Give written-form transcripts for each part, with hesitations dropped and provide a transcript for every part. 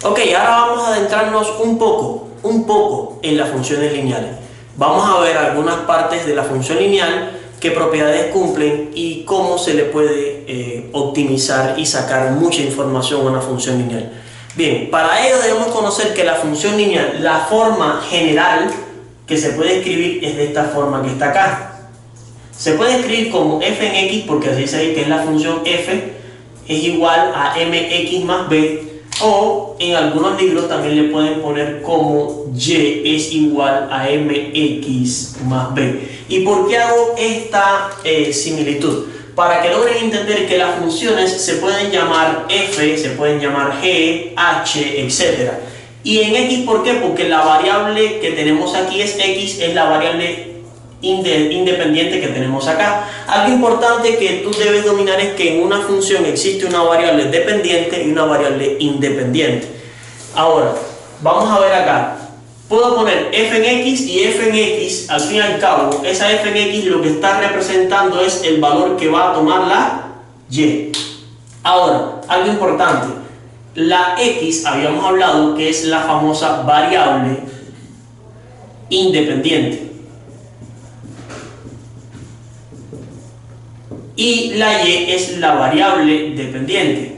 Ok, ahora vamos a adentrarnos un poco en las funciones lineales. Vamos a ver algunas partes de la función lineal, qué propiedades cumplen y cómo se le puede optimizar y sacar mucha información a una función lineal. Bien, para ello debemos conocer que la función lineal, la forma general que se puede escribir es de esta forma que está acá. Se puede escribir como f en x, porque así se dice que es la función f, es igual a mx más b, o en algunos libros también le pueden poner como y es igual a mx más b. ¿Y por qué hago esta similitud? Para que logren entender que las funciones se pueden llamar f, se pueden llamar g, h, etc. Y en x, ¿por qué? Porque la variable que tenemos aquí es x, es la variable independiente que tenemos acá. Algo importante que tú debes dominar es que en una función existe una variable dependiente y una variable independiente. Ahora, vamos a ver acá. Puedo poner f en x y f en x, al fin y al cabo, esa f en x lo que está representando es el valor que va a tomar la y. Ahora, algo importante. La x, habíamos hablado que es la famosa variable independiente. Y la y es la variable dependiente.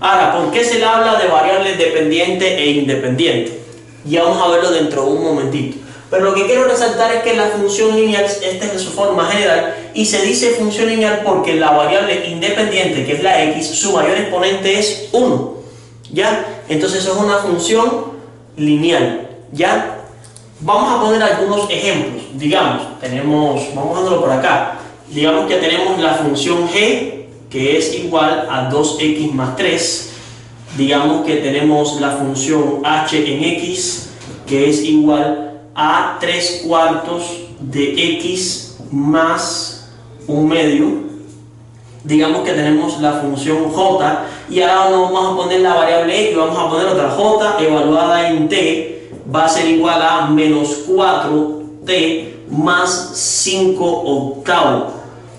Ahora, ¿por qué se le habla de variables dependiente e independiente? Ya vamos a verlo dentro de un momentito. Pero lo que quiero resaltar es que la función lineal, esta es de su forma general, y se dice función lineal porque la variable independiente, que es la x, su mayor exponente es 1. ¿Ya? Entonces eso es una función lineal. ¿Ya? Vamos a poner algunos ejemplos. Digamos, vamos a verlo por acá. Digamos que tenemos la función g, que es igual a 2x más 3. Digamos que tenemos la función h en x, que es igual a 3/4 de x más 1/2. Digamos que tenemos la función j, y ahora no vamos a poner la variable x, vamos a poner otra j evaluada en t, va a ser igual a menos 4t más 5/8.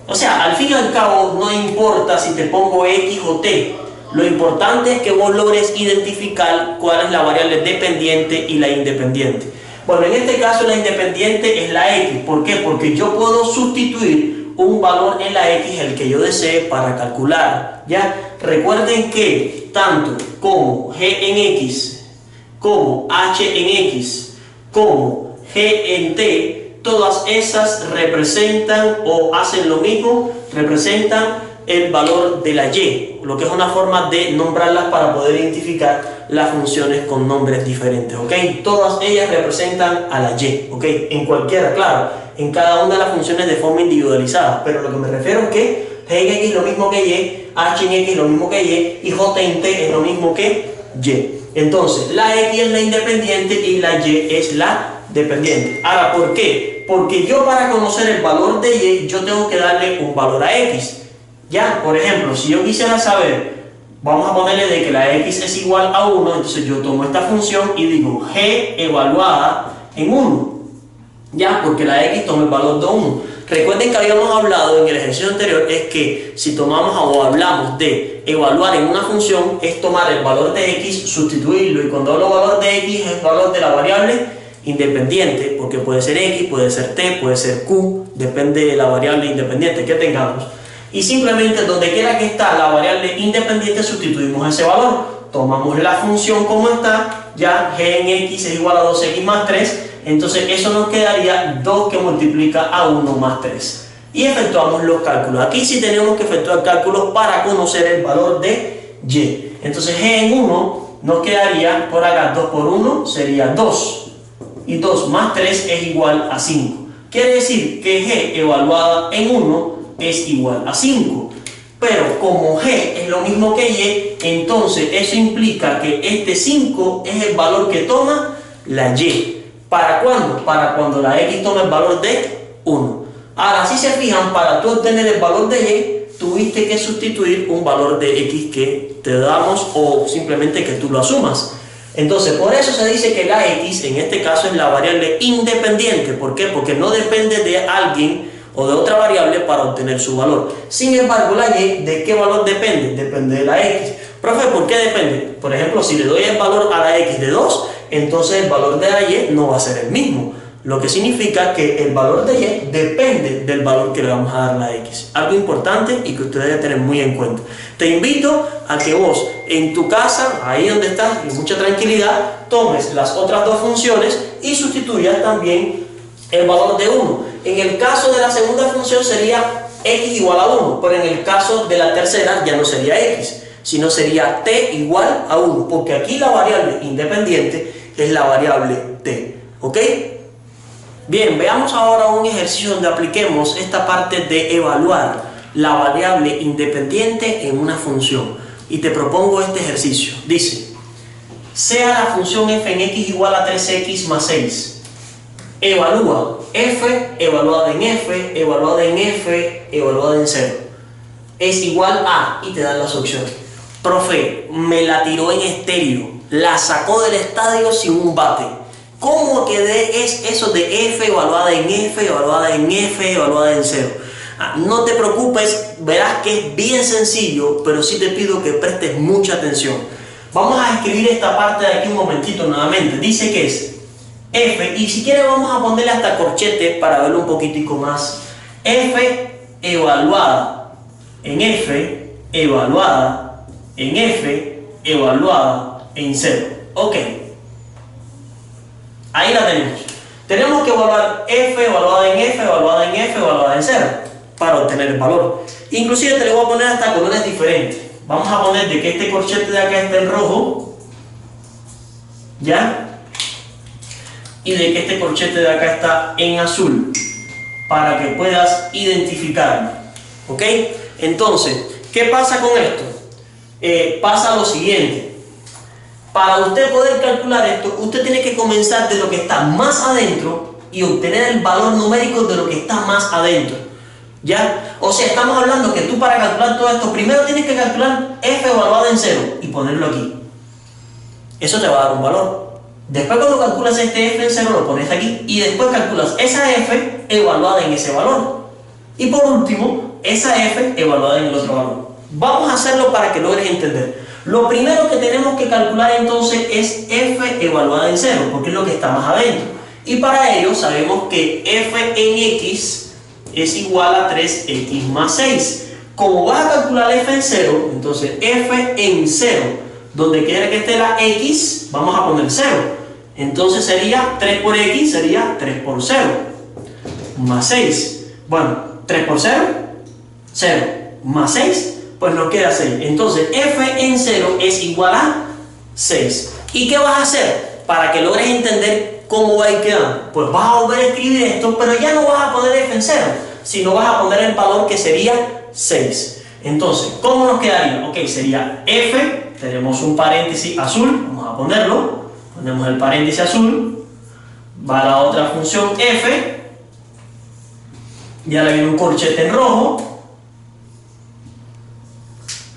O sea, al fin y al cabo no importa si te pongo x o t, lo importante es que vos logres identificar cuál es la variable dependiente y la independiente. Bueno, en este caso la independiente es la x. ¿Por qué? Porque yo puedo sustituir un valor en la x, el que yo desee, para calcular. ¿Ya? Recuerden que tanto como g en x, como h en x, como g en t, todas esas representan o hacen lo mismo, representan el valor de la y, lo que es una forma de nombrarlas para poder identificar las funciones con nombres diferentes, ¿ok? Todas ellas representan a la y, ¿ok? En cualquiera, claro, en cada una de las funciones de forma individualizada, pero lo que me refiero es que g en x es lo mismo que y, h en x es lo mismo que y j en t es lo mismo que y. Entonces, la x es la independiente y la y es la dependiente. Ahora, ¿por qué? Porque yo, para conocer el valor de y, yo tengo que darle un valor a x. Ya, por ejemplo, si yo quisiera saber, vamos a ponerle de que la x es igual a 1, entonces yo tomo esta función y digo g evaluada en 1. Ya, porque la x toma el valor de 1. Recuerden que habíamos hablado en el ejercicio anterior, es que si tomamos o hablamos de evaluar en una función, es tomar el valor de x, sustituirlo, y cuando hablo valor de x es el valor de la variable independiente, porque puede ser x, puede ser t, puede ser q, depende de la variable independiente que tengamos. Y simplemente donde quiera que está la variable independiente sustituimos ese valor. Tomamos la función como está, ya g en x es igual a 2x más 3, entonces eso nos quedaría 2 que multiplica a 1 más 3. Y efectuamos los cálculos. Aquí sí tenemos que efectuar cálculos para conocer el valor de y. Entonces g en 1 nos quedaría por acá 2 por 1 sería 2. Y 2 más 3 es igual a 5. Quiere decir que g evaluada en 1 es igual a 5. Pero como g es lo mismo que y, entonces eso implica que este 5 es el valor que toma la y. ¿Para cuándo? Para cuando la x toma el valor de 1. Ahora, si se fijan, para tú obtener el valor de y, tuviste que sustituir un valor de x que te damos o simplemente que tú lo asumas. Entonces, por eso se dice que la x, en este caso, es la variable independiente. ¿Por qué? Porque no depende de alguien o de otra variable para obtener su valor. Sin embargo, la y, ¿de qué valor depende? Depende de la x. Profe, ¿por qué depende? Por ejemplo, si le doy el valor a la x de 2, entonces el valor de la y no va a ser el mismo. Lo que significa que el valor de y depende del valor que le vamos a dar a la x. Algo importante y que usted debe tener muy en cuenta. Te invito a que vos en tu casa, ahí donde estás, con mucha tranquilidad, tomes las otras dos funciones y sustituyas también el valor de 1. En el caso de la segunda función sería x igual a 1, pero en el caso de la tercera ya no sería x, sino sería t igual a 1, porque aquí la variable independiente es la variable t. ¿Ok? Bien, veamos ahora un ejercicio donde apliquemos esta parte de evaluar la variable independiente en una función. Y te propongo este ejercicio. Dice, sea la función f en x igual a 3x más 6. Evalúa f, evaluada en f, evaluada en f, evaluada en 0. Es igual a, y te dan las opciones. Profe, me la tiró en estéreo, la sacó del estadio sin un bate. ¿Cómo que es eso de f evaluada en f, evaluada en f, evaluada en 0? No te preocupes, verás que es bien sencillo, pero sí te pido que prestes mucha atención. Vamos a escribir esta parte de aquí un momentito nuevamente. Dice que es f, y si quieres vamos a ponerle hasta corchete para verlo un poquitico más. F evaluada en f, evaluada en f, evaluada en 0. Ok. Ahí la tenemos. Tenemos que evaluar f evaluada en f, evaluada en f, evaluada en 0 para obtener el valor. Inclusive te lo voy a poner hasta colores diferentes. Vamos a poner de que este corchete de acá esté en rojo, ¿ya? Y de que este corchete de acá está en azul, para que puedas identificarlo. ¿Ok? Entonces, ¿qué pasa con esto? Pasa lo siguiente. Para usted poder calcular esto, usted tiene que comenzar de lo que está más adentro y obtener el valor numérico de lo que está más adentro. ¿Ya? O sea, estamos hablando que tú para calcular todo esto, primero tienes que calcular f evaluada en 0 y ponerlo aquí. Eso te va a dar un valor. Después cuando calculas este f en 0 lo pones aquí y después calculas esa f evaluada en ese valor. Y por último, esa f evaluada en el otro valor. Vamos a hacerlo para que logres entender. Lo primero que tenemos que calcular entonces es f evaluada en 0, porque es lo que está más adentro. Y para ello sabemos que f en x es igual a 3x más 6. Como vas a calcular f en 0, entonces f en 0, donde quiera que esté la x, vamos a poner 0. Entonces sería 3 por x, sería 3 por 0, más 6. Bueno, 3 por 0, 0, más 6, pues nos queda 6. Entonces f en 0 es igual a 6. ¿Y qué vas a hacer? Para que logres entender cómo va a ir quedando. Pues vas a volver a escribir esto, pero ya no vas a poner f en 0, sino vas a poner el valor que sería 6. Entonces, ¿cómo nos quedaría? Ok, sería f, tenemos un paréntesis azul, vamos a ponerlo, ponemos el paréntesis azul, va la otra función f, ya le viene un corchete en rojo,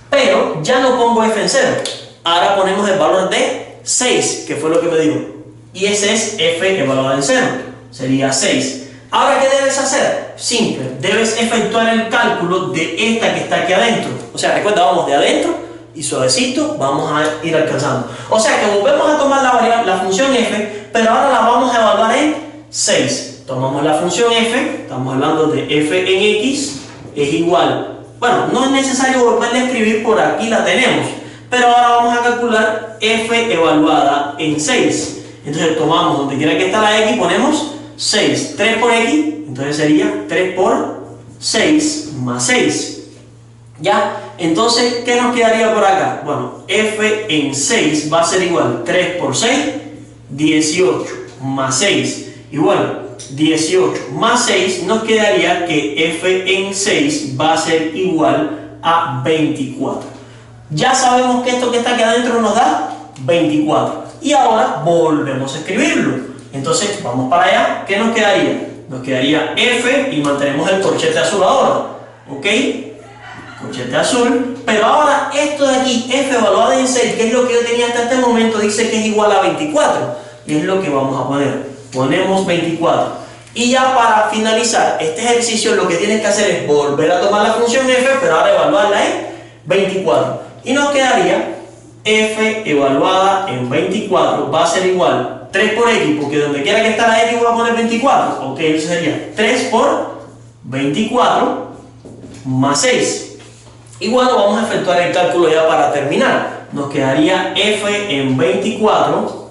pero ya no pongo f en 0, ahora ponemos el valor de 6, que fue lo que me dio. Y ese es f evaluada en 0, sería 6. Ahora, ¿qué debes hacer? Simple, debes efectuar el cálculo de esta que está aquí adentro. O sea, recuerda, vamos de adentro y suavecito vamos a ir alcanzando. O sea, que volvemos a tomar la función f, pero ahora la vamos a evaluar en 6. Tomamos la función f, estamos hablando de f en x, es igual. Bueno, no es necesario volverla a escribir, por aquí la tenemos. Pero ahora vamos a calcular f evaluada en 6. Entonces tomamos donde quiera que está la x, ponemos 6, 3 por x, entonces sería 3 por 6 más 6. ¿Ya? Entonces, ¿qué nos quedaría por acá? Bueno, f en 6 va a ser igual 3 por 6, 18 más 6. Y bueno, 18 más 6 nos quedaría que f en 6 va a ser igual a 24. Ya sabemos que esto que está aquí adentro nos da 24. Y ahora volvemos a escribirlo. Entonces vamos para allá. ¿Qué nos quedaría? Nos quedaría f y mantenemos el corchete azul ahora. ¿Ok? Corchete azul. Pero ahora esto de aquí, f evaluada en 6, que es lo que yo tenía hasta este momento, dice que es igual a 24. Y es lo que vamos a poner. Ponemos 24. Y ya para finalizar este ejercicio lo que tienes que hacer es volver a tomar la función f, pero ahora evaluarla en 24. Y nos quedaría f evaluada en 24 va a ser igual 3 por x, porque donde quiera que está la x voy a poner 24. Ok, eso sería 3 por 24 más 6. Y bueno, vamos a efectuar el cálculo ya para terminar. Nos quedaría f en 24.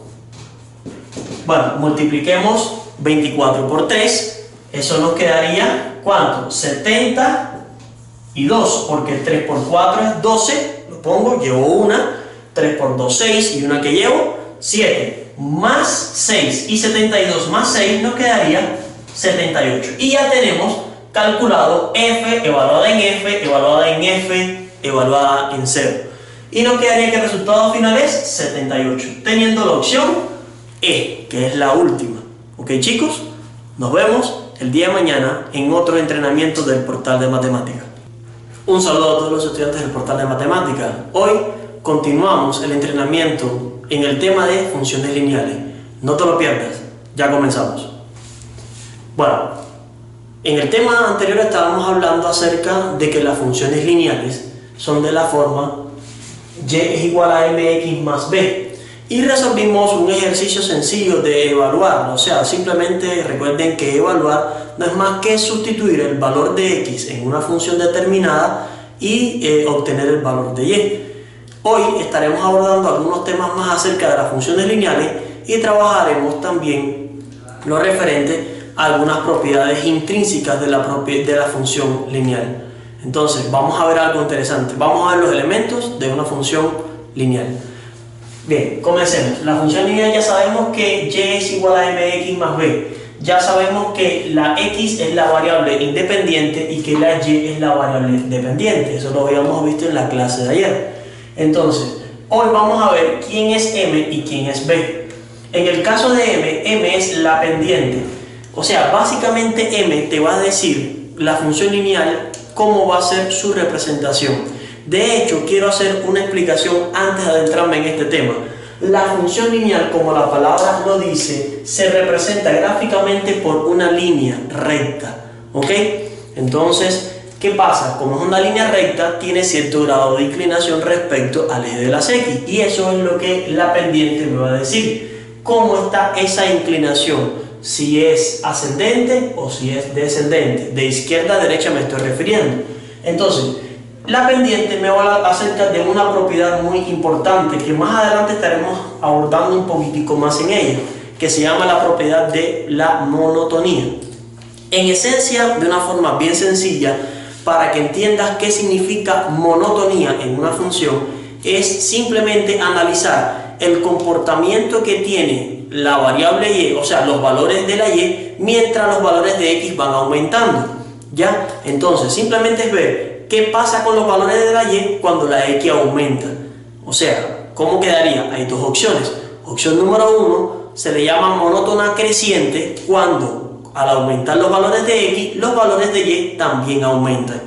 Bueno, multipliquemos 24 por 3, eso nos quedaría, ¿cuánto? 72, porque 3 por 4 es 12, lo pongo, llevo una, 3 por 2, 6, y una que llevo, 7, más 6, y 72 más 6 nos quedaría 78. Y ya tenemos calculado f evaluada en f, evaluada en f, evaluada en 0. Y nos quedaría que el resultado final es 78, teniendo la opción E, que es la última. Ok, chicos, nos vemos el día de mañana en otro entrenamiento del portal de matemática. Un saludo a todos los estudiantes del portal de matemática. Hoy continuamos el entrenamiento en el tema de funciones lineales. No te lo pierdas, ya comenzamos. Bueno, en el tema anterior estábamos hablando acerca de que las funciones lineales son de la forma y es igual a mx más b. Y resolvimos un ejercicio sencillo de evaluar, o sea, simplemente recuerden que evaluar no es más que sustituir el valor de x en una función determinada y obtener el valor de y. Hoy estaremos abordando algunos temas más acerca de las funciones lineales y trabajaremos también lo referente a algunas propiedades intrínsecas de la función lineal. Entonces, vamos a ver algo interesante. Vamos a ver los elementos de una función lineal. Bien, comencemos. La función lineal ya sabemos que y es igual a mx más b. Ya sabemos que la x es la variable independiente y que la y es la variable dependiente. Eso lo habíamos visto en la clase de ayer. Entonces, hoy vamos a ver quién es m y quién es b. En el caso de m es la pendiente. O sea, básicamente m te va a decir la función lineal cómo va a ser su representación. De hecho, quiero hacer una explicación antes de adentrarme en este tema. La función lineal, como la palabra lo dice, se representa gráficamente por una línea recta. ¿Ok? Entonces, ¿qué pasa? Como es una línea recta, tiene cierto grado de inclinación respecto al eje de las x. Y eso es lo que la pendiente me va a decir. ¿Cómo está esa inclinación? Si es ascendente o si es descendente. De izquierda a derecha me estoy refiriendo. Entonces, la pendiente me habla acerca de una propiedad muy importante que más adelante estaremos abordando un poquitico más en ella, que se llama la propiedad de la monotonía. En esencia, de una forma bien sencilla, para que entiendas qué significa monotonía en una función, es simplemente analizar el comportamiento que tiene la variable y, o sea, los valores de la y, mientras los valores de x van aumentando. ¿Ya? Entonces, simplemente es ver qué pasa con los valores de la y cuando la x aumenta. O sea, ¿cómo quedaría? Hay dos opciones. Opción número 1 se le llama monótona creciente cuando al aumentar los valores de x, los valores de y también aumentan.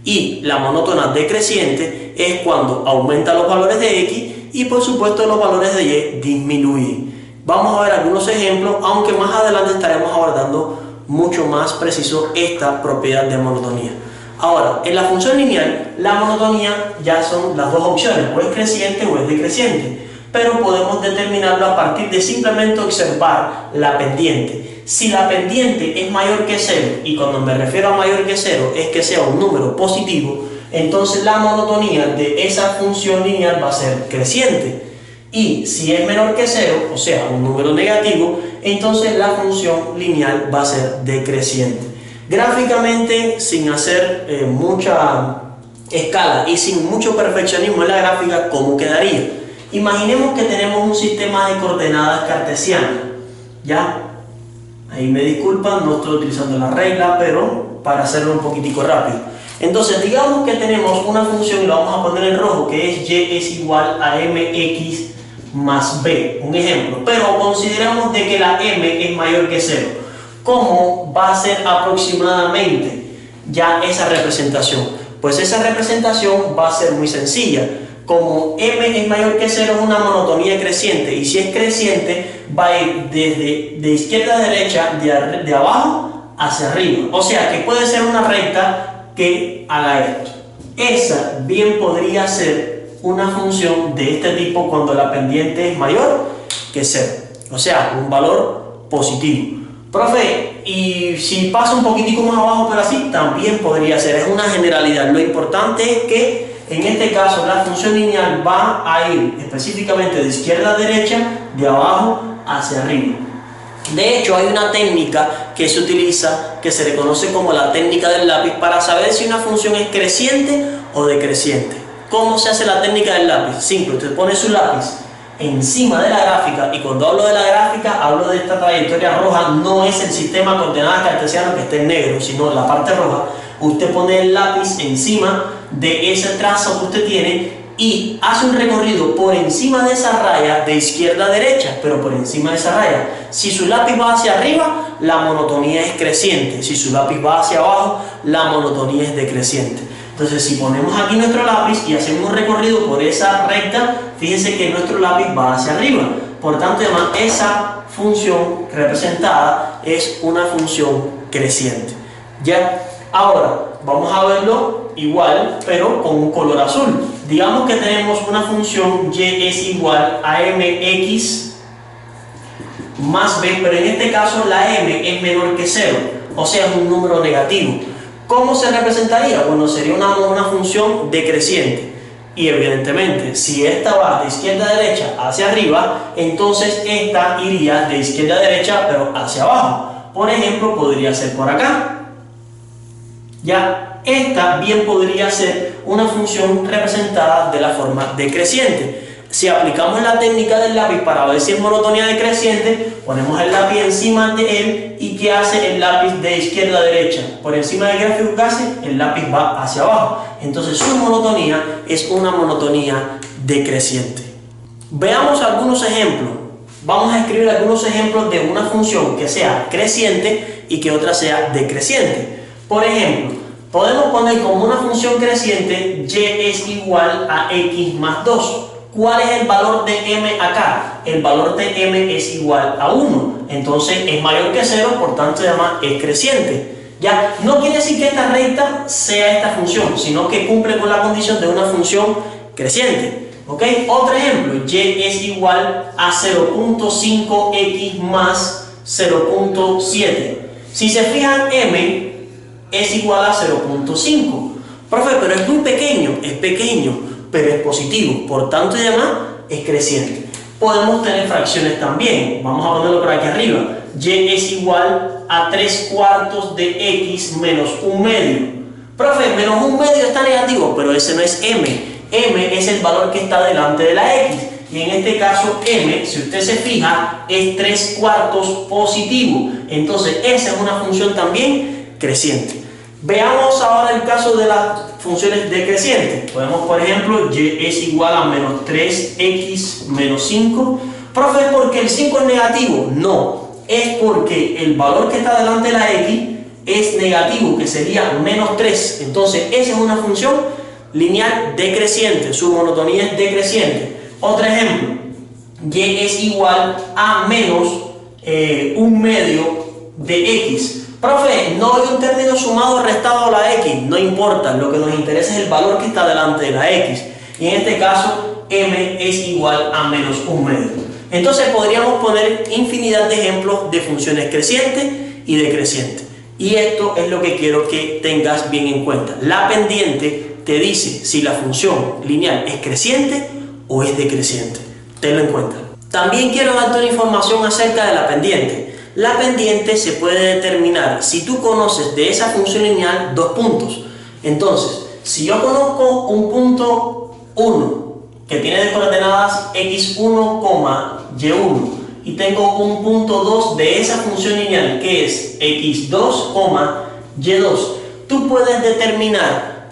Y la monótona decreciente es cuando aumentan los valores de x y por supuesto los valores de y disminuyen. Vamos a ver algunos ejemplos, aunque más adelante estaremos abordando mucho más preciso esta propiedad de monotonía. Ahora, en la función lineal, la monotonía ya son las dos opciones, o es creciente o es decreciente, pero podemos determinarlo a partir de simplemente observar la pendiente. Si la pendiente es mayor que 0, y cuando me refiero a mayor que 0 es que sea un número positivo, entonces la monotonía de esa función lineal va a ser creciente. Y si es menor que 0, o sea, un número negativo, entonces la función lineal va a ser decreciente. Gráficamente, sin hacer mucha escala y sin mucho perfeccionismo en la gráfica, ¿cómo quedaría? Imaginemos que tenemos un sistema de coordenadas cartesianas. ¿Ya? Ahí me disculpan, no estoy utilizando la regla, pero para hacerlo un poquitico rápido. Entonces, digamos que tenemos una función, y lo vamos a poner en rojo, que es y es igual a mx más b, un ejemplo. Pero consideramos de que la m es mayor que 0. ¿Cómo va a ser aproximadamente ya esa representación? Pues esa representación va a ser muy sencilla. como m es mayor que 0 es una monotonía creciente, y si es creciente va a ir desde de izquierda a derecha, de abajo hacia arriba. O sea que puede ser una recta que haga esto. Esa bien podría ser una función de este tipo cuando la pendiente es mayor que 0, o sea, un valor positivo. Profe, y si pasa un poquitico más abajo, pero así, también podría ser, es una generalidad. Lo importante es que en este caso la función lineal va a ir específicamente de izquierda a derecha, de abajo hacia arriba. De hecho, hay una técnica que se utiliza que se le conoce como la técnica del lápiz para saber si una función es creciente o decreciente. ¿Cómo se hace la técnica del lápiz? Simple, usted pone su lápiz encima de la gráfica, y cuando hablo de la gráfica hablo de esta trayectoria roja, no es el sistema de coordenadas cartesiano que esté en negro, sino la parte roja. Usted pone el lápiz encima de ese trazo que usted tiene y hace un recorrido por encima de esa raya de izquierda a derecha, pero por encima de esa raya. Si su lápiz va hacia arriba, la monotonía es creciente; si su lápiz va hacia abajo, la monotonía es decreciente. Entonces, si ponemos aquí nuestro lápiz y hacemos un recorrido por esa recta, fíjense que nuestro lápiz va hacia arriba. Por tanto, además, esa función representada es una función creciente. ¿Ya? Ahora, vamos a verlo igual, pero con un color azul. Digamos que tenemos una función y es igual a mx más b, pero en este caso la m es menor que 0, o sea, es un número negativo. ¿Cómo se representaría? Bueno, sería una función decreciente. Y evidentemente, si esta va de izquierda a derecha hacia arriba, entonces esta iría de izquierda a derecha, pero hacia abajo. Por ejemplo, podría ser por acá. Ya, esta bien podría ser una función representada de la forma decreciente. Si aplicamos la técnica del lápiz para ver si es monotonía decreciente, ponemos el lápiz encima de él, y ¿qué hace el lápiz de izquierda a derecha? Por encima del gráfico que hace, el lápiz va hacia abajo. Entonces su monotonía es una monotonía decreciente. Veamos algunos ejemplos. Vamos a escribir algunos ejemplos de una función que sea creciente y que otra sea decreciente. Por ejemplo, podemos poner como una función creciente y es igual a x más 2. ¿Cuál es el valor de m acá? El valor de m es igual a 1. Entonces es mayor que 0, por tanto además es creciente. ¿Ya? No quiere decir que esta recta sea esta función, sino que cumple con la condición de una función creciente. ¿Ok? Otro ejemplo, y es igual a 0.5x más 0.7. Si se fijan, m es igual a 0.5. Profe, pero es muy pequeño. Es pequeño, pero es positivo, por tanto y demás es creciente. Podemos tener fracciones también. Vamos a ponerlo por aquí arriba. Y es igual a 3/4 de x menos 1/2. Profe, menos 1/2 está negativo, pero ese no es m. M es el valor que está delante de la x. Y en este caso m, si usted se fija, es 3/4 positivo. Entonces esa es una función también creciente. Veamos ahora el caso de las funciones decrecientes. Podemos, por ejemplo, y es igual a menos 3x menos 5. Profe, ¿es porque el 5 es negativo? No, es porque el valor que está delante de la x es negativo, que sería menos 3. Entonces, esa es una función lineal decreciente, su monotonía es decreciente. Otro ejemplo, y es igual a menos 1/2 de x. Profe, no hay un término sumado o restado a la x, no importa, lo que nos interesa es el valor que está delante de la x, y en este caso m es igual a menos 1/2. Entonces podríamos poner infinidad de ejemplos de funciones crecientes y decrecientes, y esto es lo que quiero que tengas bien en cuenta. La pendiente te dice si la función lineal es creciente o es decreciente, tenlo en cuenta. También quiero darte una información acerca de la pendiente. La pendiente se puede determinar si tú conoces de esa función lineal dos puntos. Entonces, si yo conozco un punto 1 que tiene de coordenadas x1, y1, y tengo un punto 2 de esa función lineal que es x2, y2, tú puedes determinar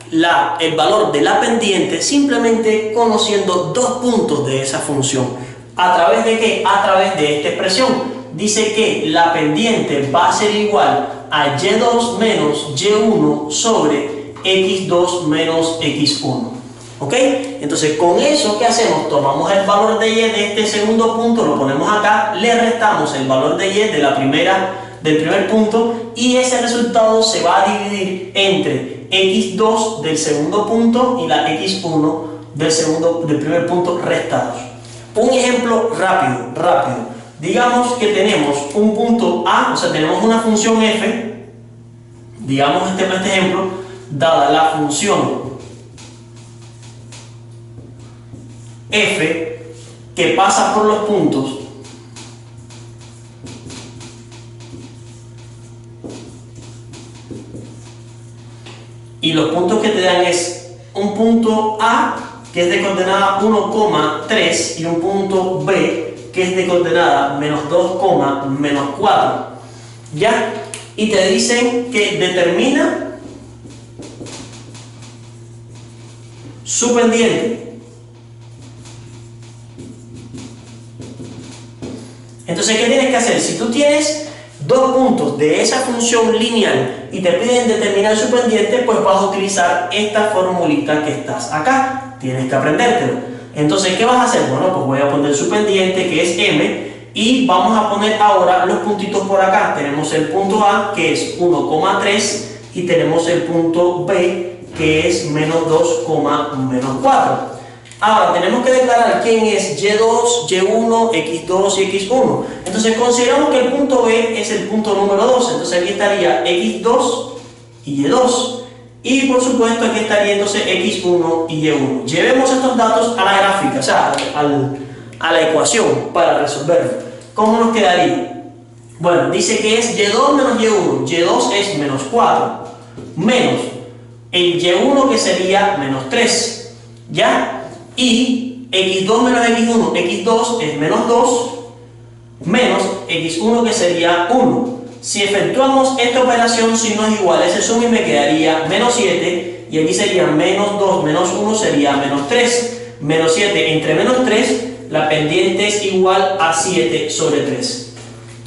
el valor de la pendiente simplemente conociendo dos puntos de esa función. ¿A través de qué? A través de esta expresión. Dice que la pendiente va a ser igual a y2 menos y1 sobre x2 menos x1. ¿Ok? Entonces con eso, ¿qué hacemos? Tomamos el valor de y de este segundo punto, lo ponemos acá, le restamos el valor de y de del primer punto y ese resultado se va a dividir entre x2 del segundo punto y la x1 del primer punto restados. Un ejemplo rápido. Digamos que tenemos un punto A, o sea, tenemos una función f, digamos este ejemplo, dada la función f que pasa por los puntos y los puntos que te dan es un punto A que es de coordenada 1,3 y un punto B que es de coordenada -2, -4, ¿ya? Y te dicen que determina su pendiente. Entonces, ¿qué tienes que hacer? Si tú tienes dos puntos de esa función lineal y te piden determinar su pendiente, pues vas a utilizar esta formulita que estás acá. Tienes que aprendértelo. Entonces, ¿qué vas a hacer? Bueno, pues voy a poner su pendiente, que es m, y vamos a poner ahora los puntitos por acá. Tenemos el punto A, que es 1,3, y tenemos el punto B, que es -2, -4. Ahora, tenemos que declarar quién es y2, y1, x2 y x1. Entonces, consideramos que el punto B es el punto número 2. Entonces, aquí estaría x2 y y2. Y, por supuesto, aquí estaría entonces x1 y y1. Llevemos estos datos a la gráfica, o sea, a la ecuación para resolverlo. ¿Cómo nos quedaría? Bueno, dice que es y2 menos y1. y2 es -4. Menos el y1 que sería -3. ¿Ya? Y x2 menos x1, x2 es -2, menos x1 que sería 1. Si efectuamos esta operación, si no es igual, ese suma y me quedaría -7, y aquí sería -2 menos 1 sería -3. -7 entre -3, la pendiente es igual a 7 sobre 3.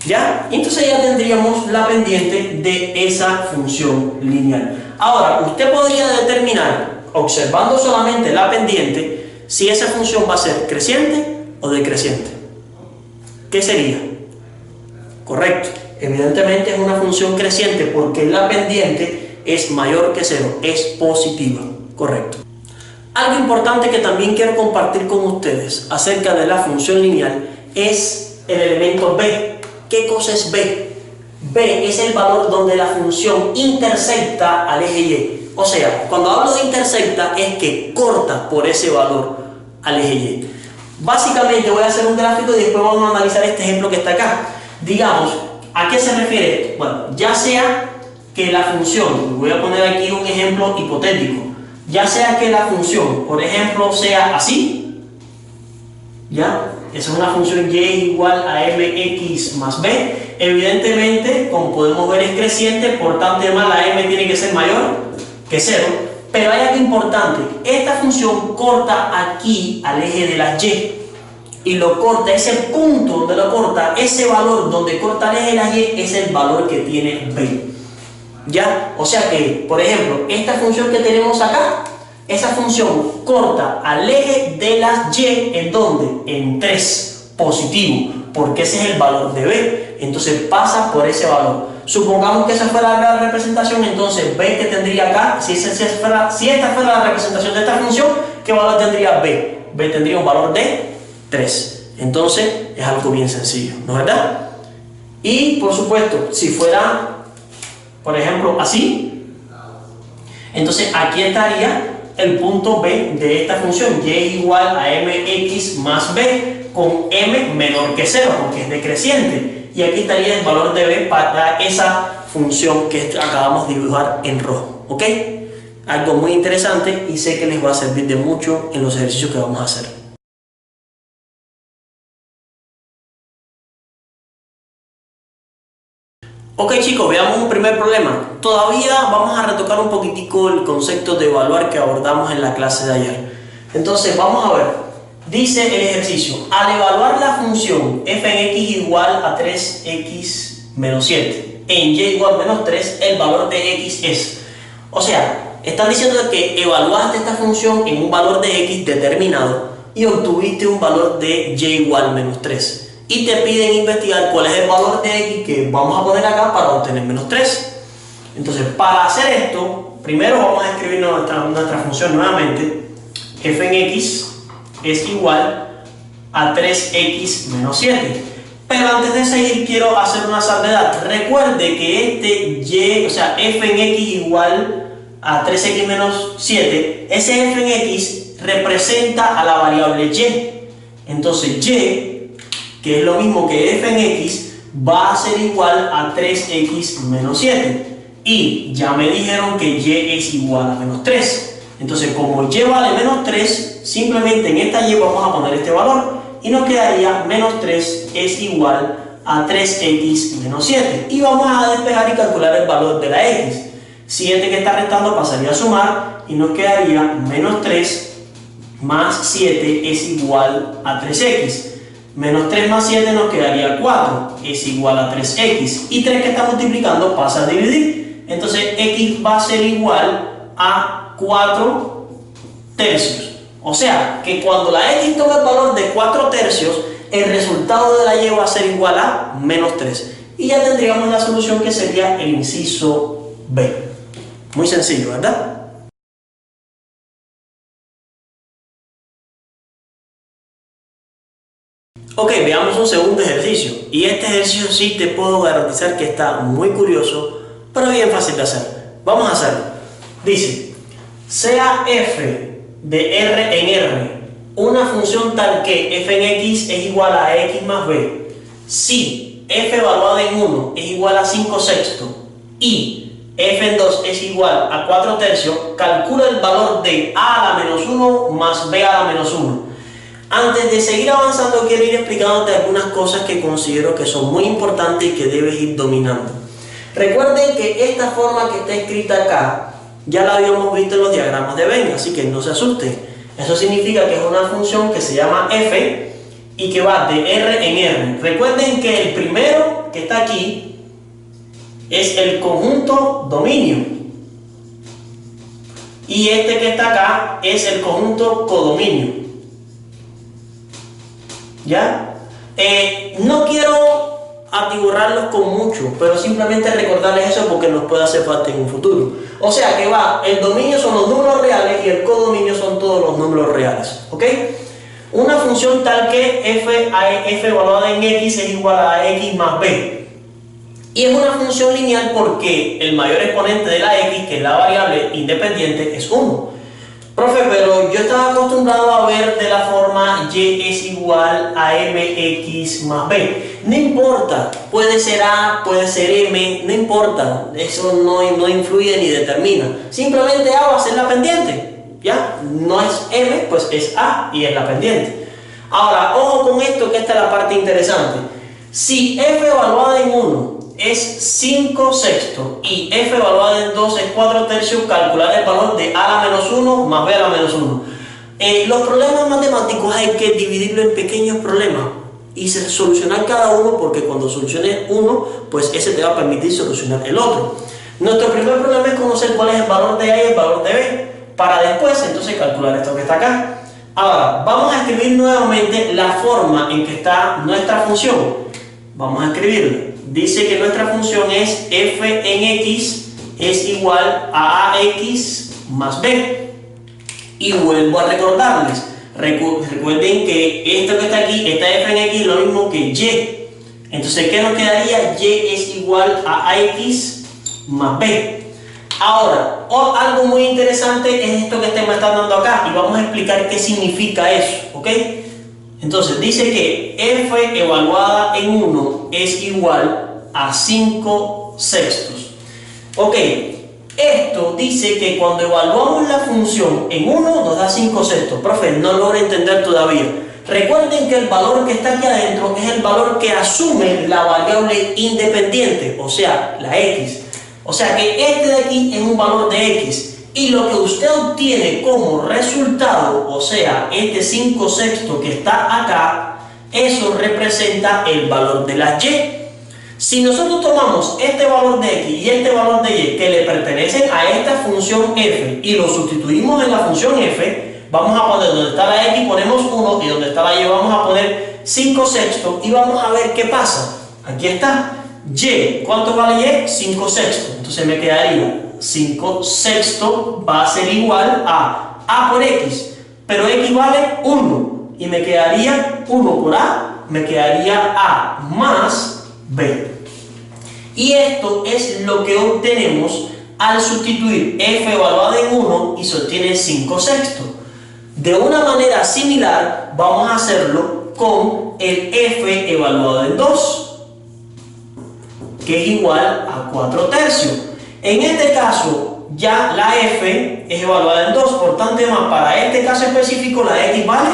¿Ya? Entonces ya tendríamos la pendiente de esa función lineal. Ahora, usted podría determinar, observando solamente la pendiente, si esa función va a ser creciente o decreciente. ¿Qué sería? Correcto. Evidentemente es una función creciente porque la pendiente es mayor que 0, es positiva. Correcto. Algo importante que también quiero compartir con ustedes acerca de la función lineal es el elemento b. ¿Qué cosa es b? B es el valor donde la función intersecta al eje y. O sea, cuando hablo de intersecta es que corta por ese valor al eje y. Básicamente voy a hacer un gráfico y después vamos a analizar este ejemplo que está acá. Digamos, ¿a qué se refiere esto? Bueno, ya sea que la función, voy a poner aquí un ejemplo hipotético, ya sea que la función, por ejemplo, sea así, ¿ya? Esa es una función y igual a mx más b. Evidentemente, como podemos ver, es creciente, por tanto, la m tiene que ser mayor que 0. Pero hay algo importante, esta función corta aquí al eje de la y. Y lo corta, ese punto donde lo corta, ese valor donde corta el eje de la y es el valor que tiene b. ¿Ya? O sea que, por ejemplo, esta función que tenemos acá, esa función corta al eje de las y, ¿en dónde? En 3, positivo, porque ese es el valor de b. Entonces pasa por ese valor. Supongamos que esa fuera la representación, entonces b que tendría acá, si esta fuera la representación de esta función, ¿qué valor tendría b? B tendría un valor de 3. Entonces es algo bien sencillo, ¿no es verdad? Y por supuesto, si fuera, por ejemplo, así, entonces aquí estaría el punto b de esta función, y igual a mx más b, con m menor que 0, porque es decreciente. Y aquí estaría el valor de b para esa función que acabamos de dibujar en rojo. ¿Ok? Algo muy interesante y sé que les va a servir de mucho en los ejercicios que vamos a hacer. Ok chicos, veamos un primer problema. Todavía vamos a retocar un poquitico el concepto de evaluar que abordamos en la clase de ayer. Entonces vamos a ver. Dice el ejercicio, al evaluar la función f en x igual a 3x menos 7, en y igual a menos 3, el valor de x es. O sea, Están diciendo que evaluaste esta función en un valor de x determinado y obtuviste un valor de y igual menos 3. Y te piden investigar cuál es el valor de x que vamos a poner acá para obtener menos 3. Entonces, para hacer esto, primero vamos a escribir nuestra función nuevamente. F en x es igual a 3x menos 7. Pero antes de seguir quiero hacer una salvedad. Recuerde que este y, o sea, f en x igual a 3x menos 7, ese f en x representa a la variable y. Entonces y, que es lo mismo que f en x, va a ser igual a 3x menos 7. Y ya me dijeron que y es igual a menos 3. Entonces, como y vale menos 3, simplemente en esta y vamos a poner este valor. Y nos quedaría menos 3 es igual a 3x menos 7. Y vamos a despejar y calcular el valor de la x. 7 que está restando pasaría a sumar y nos quedaría menos 3 más 7 es igual a 3x. Menos 3 más 7 nos quedaría 4, es igual a 3x. Y 3 que está multiplicando pasa a dividir. Entonces x va a ser igual a 4 tercios. O sea, que cuando la x toma el valor de 4 tercios, el resultado de la y va a ser igual a menos 3. Y ya tendríamos la solución que sería el inciso B. Muy sencillo, ¿verdad? Ok, veamos un segundo ejercicio. Y este ejercicio sí te puedo garantizar que está muy curioso, pero bien fácil de hacer. Vamos a hacerlo. Dice, sea f de r en r una función tal que f en x es igual a x más b, si f evaluada en 1 es igual a 5 sextos y f en 2 es igual a 4 tercios, calcula el valor de a a la menos 1 más b a la menos 1. Antes de seguir avanzando, quiero ir explicándote algunas cosas que considero que son muy importantes y que debes ir dominando. Recuerden que esta forma que está escrita acá ya la habíamos visto en los diagramas de Venn, así que no se asusten. Eso significa que es una función que se llama f y que va de r en r. Recuerden que el primero que está aquí es el conjunto dominio y este que está acá es el conjunto codominio. ¿Ya? No quiero atiborrarlos con mucho, pero simplemente recordarles eso porque nos puede hacer falta en un futuro. O sea que va, el dominio son los números reales y el codominio son todos los números reales. ¿Ok? Una función tal que f evaluada en x es igual a x más b. Y es una función lineal porque el mayor exponente de la x, que es la variable independiente, es 1. Profe, pero yo estaba acostumbrado a ver de la forma y es igual a mx más b. No importa, puede ser a, puede ser m, no importa, eso no influye ni determina. Simplemente a va a ser la pendiente, ¿ya? No es m, pues es a y es la pendiente. Ahora, ojo con esto que esta es la parte interesante. Si f evaluada en 1 es 5 sextos y f evaluada en 2 es 4 tercios, calcular el valor de a a la menos 1 más b a la menos 1. Los problemas matemáticos hay que dividirlo en pequeños problemas y solucionar cada uno, porque cuando soluciones uno, pues ese te va a permitir solucionar el otro. Nuestro primer problema es conocer cuál es el valor de a y el valor de b, para después entonces calcular esto que está acá. Ahora, vamos a escribir nuevamente la forma en que está nuestra función. Vamos a escribirla. Dice que nuestra función es f en x es igual a ax más b. Y vuelvo a recordarles, recuerden que esto que está aquí, esta f en x es lo mismo que y. Entonces, ¿qué nos quedaría? Y es igual a ax más b. Ahora, algo muy interesante es esto que me están dando acá y vamos a explicar qué significa eso, ¿ok? Entonces, dice que f evaluada en 1 es igual a 5 sextos. Ok, esto dice que cuando evaluamos la función en 1 nos da 5 sextos. Profe, no logro entender todavía. Recuerden que el valor que está aquí adentro es el valor que asume la variable independiente, o sea, la x. O sea que este de aquí es un valor de x. Y lo que usted obtiene como resultado, o sea, este 5 sextos que está acá, eso representa el valor de la y. Si nosotros tomamos este valor de x y este valor de y que le pertenecen a esta función f y lo sustituimos en la función f, vamos a poner donde está la x ponemos 1 y donde está la y vamos a poner 5 sextos y vamos a ver qué pasa. Aquí está y, ¿cuánto vale y? 5 sextos. Entonces me quedaría 5 sextos va a ser igual a por x, pero x vale 1 y me quedaría 1 por a, me quedaría a más b. Y esto es lo que obtenemos al sustituir f evaluada en 1 y se obtiene 5 sextos. De una manera similar vamos a hacerlo con el f evaluado en 2, que es igual a 4 tercios. En este caso ya la f es evaluada en 2, por tanto para este caso específico la x vale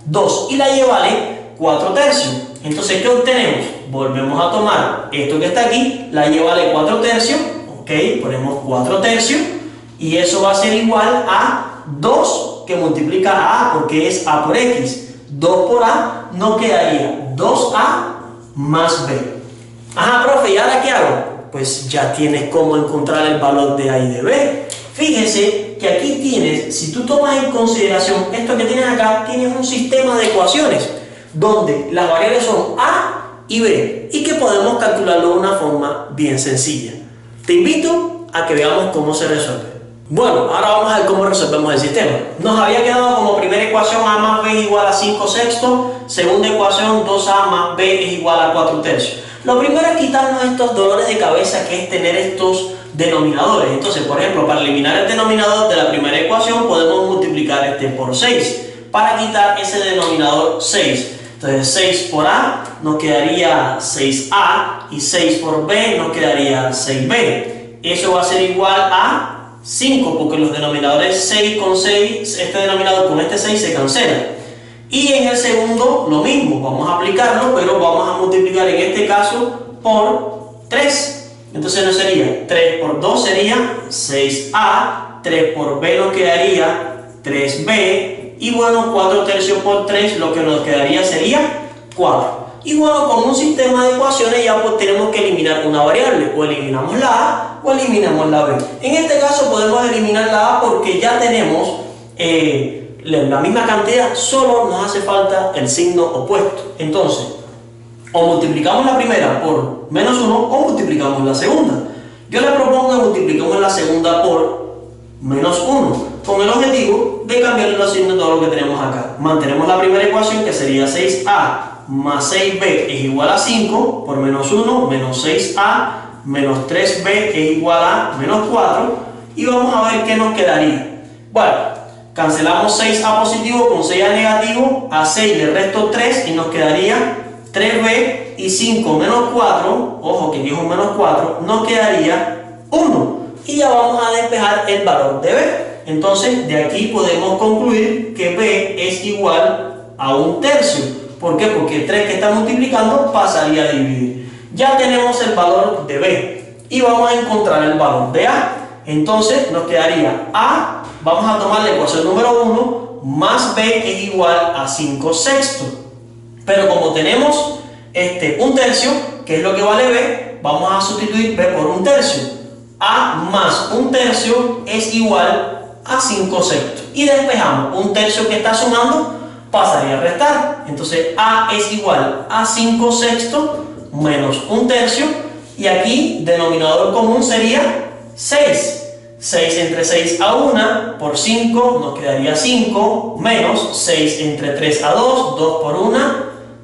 2 y la y vale 4 tercios. Entonces, ¿qué obtenemos? Volvemos a tomar esto que está aquí, la y vale 4 tercios, ok, ponemos 4 tercios y eso va a ser igual a 2 que multiplica a porque es a por x. 2 por a nos quedaría 2a más b. Ajá, profe, ¿y ahora qué hago? Pues ya tienes cómo encontrar el valor de a y de b. Fíjese que aquí tienes, si tú tomas en consideración esto que tienes acá, tienes un sistema de ecuaciones donde las variables son a y b y que podemos calcularlo de una forma bien sencilla. Te invito a que veamos cómo se resuelve. Bueno, ahora vamos a ver cómo resolvemos el sistema. Nos había quedado como primera ecuación a más b es igual a 5 sextos, segunda ecuación 2a más b es igual a 4 tercios. Lo primero es quitarnos estos dolores de cabeza que es tener estos denominadores. Entonces, por ejemplo, para eliminar el denominador de la primera ecuación podemos multiplicar este por 6 para quitar ese denominador 6. Entonces 6 por a nos quedaría 6a y 6 por b nos quedaría 6b. Eso va a ser igual a 5 porque los denominadores 6 con 6, este denominador con este 6 se cancela. Y en el segundo lo mismo, vamos a aplicarlo, pero vamos a multiplicar en este caso por 3. Entonces no sería 3 por 2 sería 6a, 3 por b nos quedaría 3b. Y bueno, 4 tercios por 3, lo que nos quedaría sería 4. Y bueno, con un sistema de ecuaciones ya pues tenemos que eliminar una variable. O eliminamos la a o eliminamos la b. En este caso podemos eliminar la a porque ya tenemos la misma cantidad, solo nos hace falta el signo opuesto. Entonces, o multiplicamos la primera por menos 1 o multiplicamos la segunda. Yo le propongo que multipliquemos la segunda por menos 1. Con el objetivo de cambiar los signos de todo lo que tenemos acá. Mantenemos la primera ecuación que sería 6a más 6b es igual a 5 por menos 1 menos 6a menos 3b es igual a menos 4 y vamos a ver qué nos quedaría. Bueno, cancelamos 6a positivo con 6a negativo, a 6 le resto 3 y nos quedaría 3b y 5 menos 4, ojo que aquí es un menos 4, nos quedaría 1 y ya vamos a despejar el valor de b. Entonces, de aquí podemos concluir que b es igual a 1 tercio. ¿Por qué? Porque el 3 que está multiplicando pasaría a dividir. Ya tenemos el valor de b y vamos a encontrar el valor de a. Entonces, nos quedaría a, vamos a tomar la ecuación número 1, más b es igual a 5 sextos. Pero como tenemos 1 tercio, que es lo que vale b, vamos a sustituir b por 1 tercio. A más 1 tercio es igual a 5 sextos y despejamos 1 tercio que está sumando pasaría a restar, entonces a es igual a 5 sextos menos 1 tercio y aquí denominador común sería 6 entre 6 a 1 por 5 nos quedaría 5 menos 6 entre 3 a 2, 2 por 1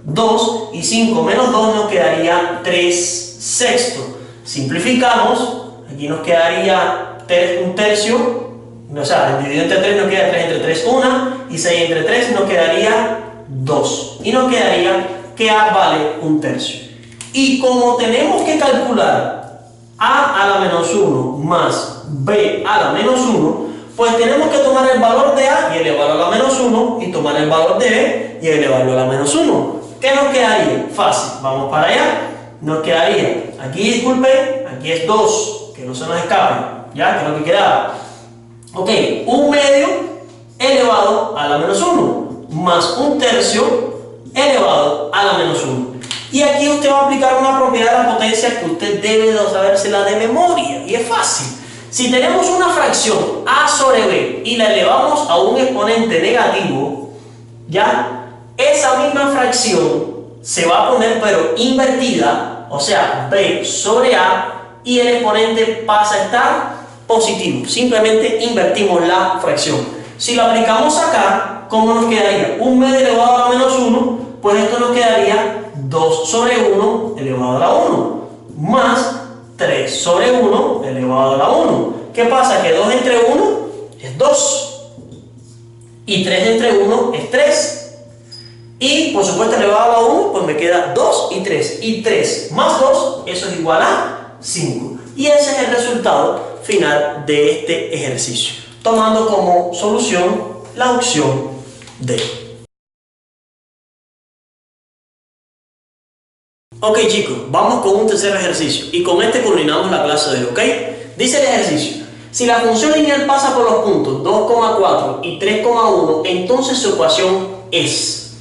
2 y 5 menos 2 nos quedaría 3 sextos. Simplificamos, aquí nos quedaría 1 tercio. O sea, dividido entre 3 nos queda 3 entre 3, 1 y 6 entre 3 nos quedaría 2 y nos quedaría que a vale 1 tercio. Y como tenemos que calcular a la menos 1 más b a la menos 1, pues tenemos que tomar el valor de a y elevarlo a la menos 1 y tomar el valor de b y elevarlo a la menos 1. ¿Qué nos quedaría? Fácil, vamos para allá. Nos quedaría, aquí disculpe, aquí es 2, que no se nos escape, ya, que es lo que quedaba. Ok, 1 medio elevado a la menos 1 más 1 tercio elevado a la menos 1. Y aquí usted va a aplicar una propiedad de la potencia que usted debe de sabérsela de memoria. Y es fácil. Si tenemos una fracción a sobre b y la elevamos a un exponente negativo, ¿ya? Esa misma fracción se va a poner pero invertida, o sea, b sobre a, y el exponente pasa a estar positivo. Simplemente invertimos la fracción. Si lo aplicamos acá, ¿cómo nos quedaría? Un b elevado a la menos 1, pues esto nos quedaría 2 sobre 1 elevado a la 1, más 3 sobre 1 elevado a la 1. ¿Qué pasa? Que 2 entre 1 es 2. Y 3 entre 1 es 3. Y por supuesto elevado a la 1, pues me queda 2 y 3. Y 3 más 2, eso es igual a 5. Y ese es el resultado final de este ejercicio, tomando como solución la opción D. Ok chicos, vamos con un tercer ejercicio y con este culminamos la clase de hoy, ¿ok? Dice el ejercicio: si la función lineal pasa por los puntos 2,4 y 3,1, entonces su ecuación es...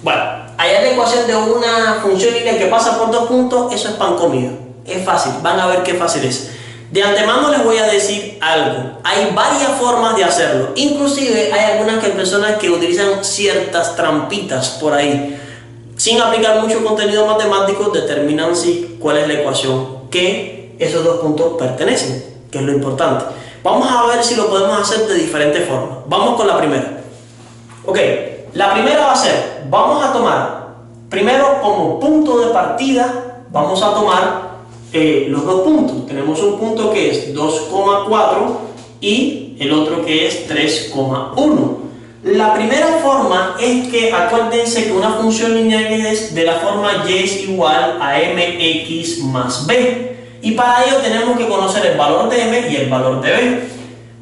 Bueno, allá la ecuación de una función lineal que pasa por dos puntos, eso es pan comido. Es fácil, van a ver qué fácil es. De antemano les voy a decir algo. Hay varias formas de hacerlo. Inclusive hay algunas personas que utilizan ciertas trampitas por ahí. Sin aplicar mucho contenido matemático, determinan cuál es la ecuación que esos dos puntos pertenecen, que es lo importante. Vamos a ver si lo podemos hacer de diferentes formas. Vamos con la primera. Ok, la primera va a ser, vamos a tomar, primero como punto de partida, vamos a tomar los dos puntos. Tenemos un punto que es 2,4 y el otro que es 3,1. La primera forma es que acuérdense que una función lineal es de la forma y es igual a mx más b. Y para ello tenemos que conocer el valor de m y el valor de b.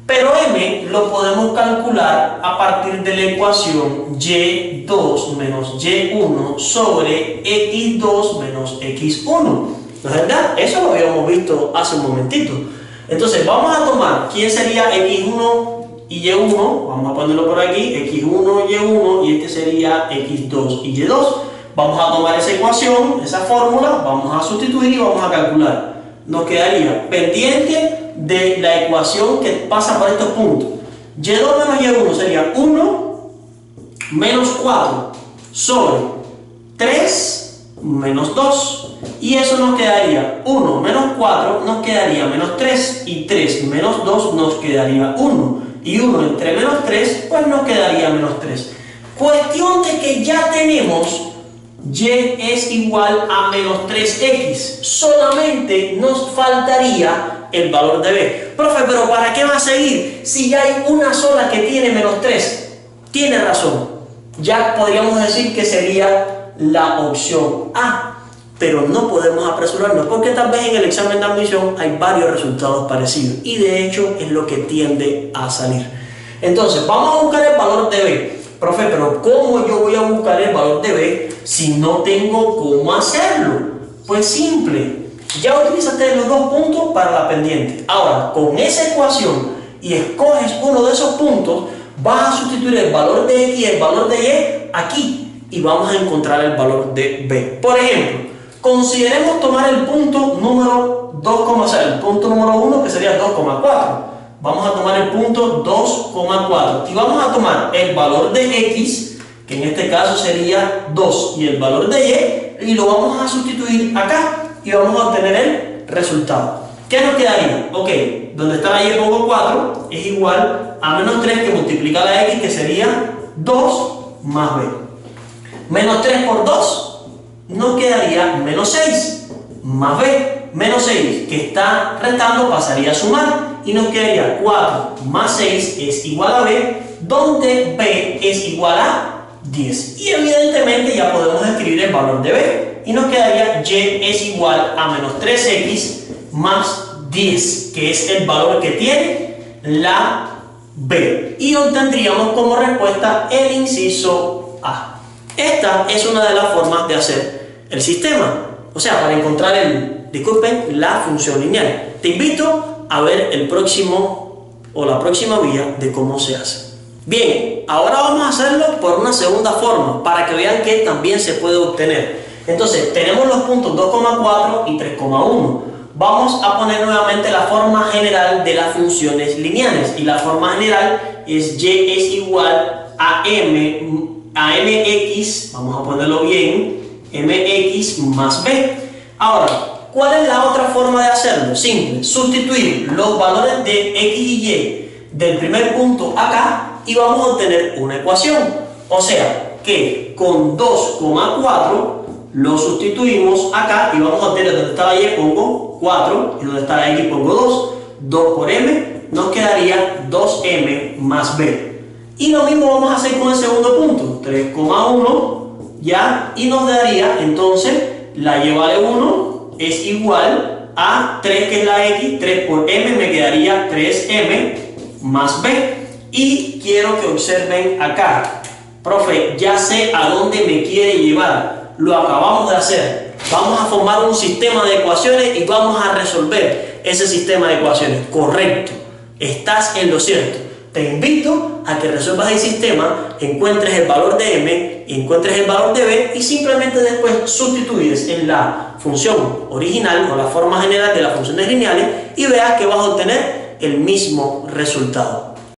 Pero m lo podemos calcular a partir de la ecuación y2 menos y1 sobre x2 menos x1. ¿No es verdad? Eso lo habíamos visto hace un momentito. Entonces vamos a tomar quién sería x1 y y1, vamos a ponerlo por aquí, x1, y1, y este sería x2 y y2. Vamos a tomar esa ecuación, esa fórmula, vamos a sustituir y vamos a calcular. Nos quedaría pendiente de la ecuación que pasa por estos puntos. y2 menos y1 sería 1 menos 4 sobre 3 menos 2. Y eso nos quedaría 1 menos 4 nos quedaría menos 3. Y 3 menos 2 nos quedaría 1. Y 1 entre menos 3, pues nos quedaría menos 3. Cuestión de que ya tenemos y es igual a menos 3x. Solamente nos faltaría el valor de b. Profe, pero ¿para qué va a seguir si ya hay una sola que tiene menos 3? Tiene razón. Ya podríamos decir que sería la opción A. Pero no podemos apresurarnos porque tal vez en el examen de admisión hay varios resultados parecidos y de hecho es lo que tiende a salir. Entonces vamos a buscar el valor de b. Profe, pero ¿cómo yo voy a buscar el valor de b si no tengo cómo hacerlo? Pues simple, ya utilizaste los dos puntos para la pendiente. Ahora con esa ecuación y escoges uno de esos puntos, vas a sustituir el valor de x y el valor de y aquí y vamos a encontrar el valor de b. Por ejemplo, consideremos tomar el punto número 2, el punto número 1 que sería 2,4. Vamos a tomar el punto 2,4 y vamos a tomar el valor de x, que en este caso sería 2, y el valor de y lo vamos a sustituir acá y vamos a obtener el resultado. ¿Qué nos quedaría? Ok, donde está la y pongo 4, es igual a menos 3 que multiplica la x, que sería 2 más b. Menos 3 por 2 nos quedaría menos 6 más b. Menos 6 que está restando pasaría a sumar y nos quedaría 4 más 6 es igual a b, donde b es igual a 10. Y evidentemente ya podemos escribir el valor de b y nos quedaría y es igual a menos 3x más 10, que es el valor que tiene la b. Y obtendríamos como respuesta el inciso A. Esta es una de las formas de hacer el sistema, o sea, para encontrar la función lineal. Te invito a ver el próximo o la próxima vía de cómo se hace. Bien, ahora vamos a hacerlo por una segunda forma, para que vean que también se puede obtener. Entonces, tenemos los puntos 2,4 y 3,1. Vamos a poner nuevamente la forma general de las funciones lineales. Y la forma general es y es igual a mx, vamos a ponerlo bien, mx más b. Ahora, ¿cuál es la otra forma de hacerlo? Simple, sustituir los valores de x y y del primer punto acá y vamos a obtener una ecuación. O sea, que con 2,4 lo sustituimos acá y vamos a obtener donde está la y pongo 4 y donde está la x pongo 2. 2 por m nos quedaría 2m más b. Y lo mismo vamos a hacer con el segundo punto, 3,1 ya, y nos daría entonces la y vale 1 es igual a 3 que es la x, 3 por m me quedaría 3m más b. Y quiero que observen acá, profe, ya sé a dónde me quiere llevar, lo acabamos de hacer. Vamos a formar un sistema de ecuaciones y vamos a resolver ese sistema de ecuaciones. Correcto, estás en lo cierto. Te invito a que resuelvas el sistema, encuentres el valor de m, encuentres el valor de b y simplemente después sustituyes en la función original o la forma general de las funciones lineales y veas que vas a obtener el mismo resultado.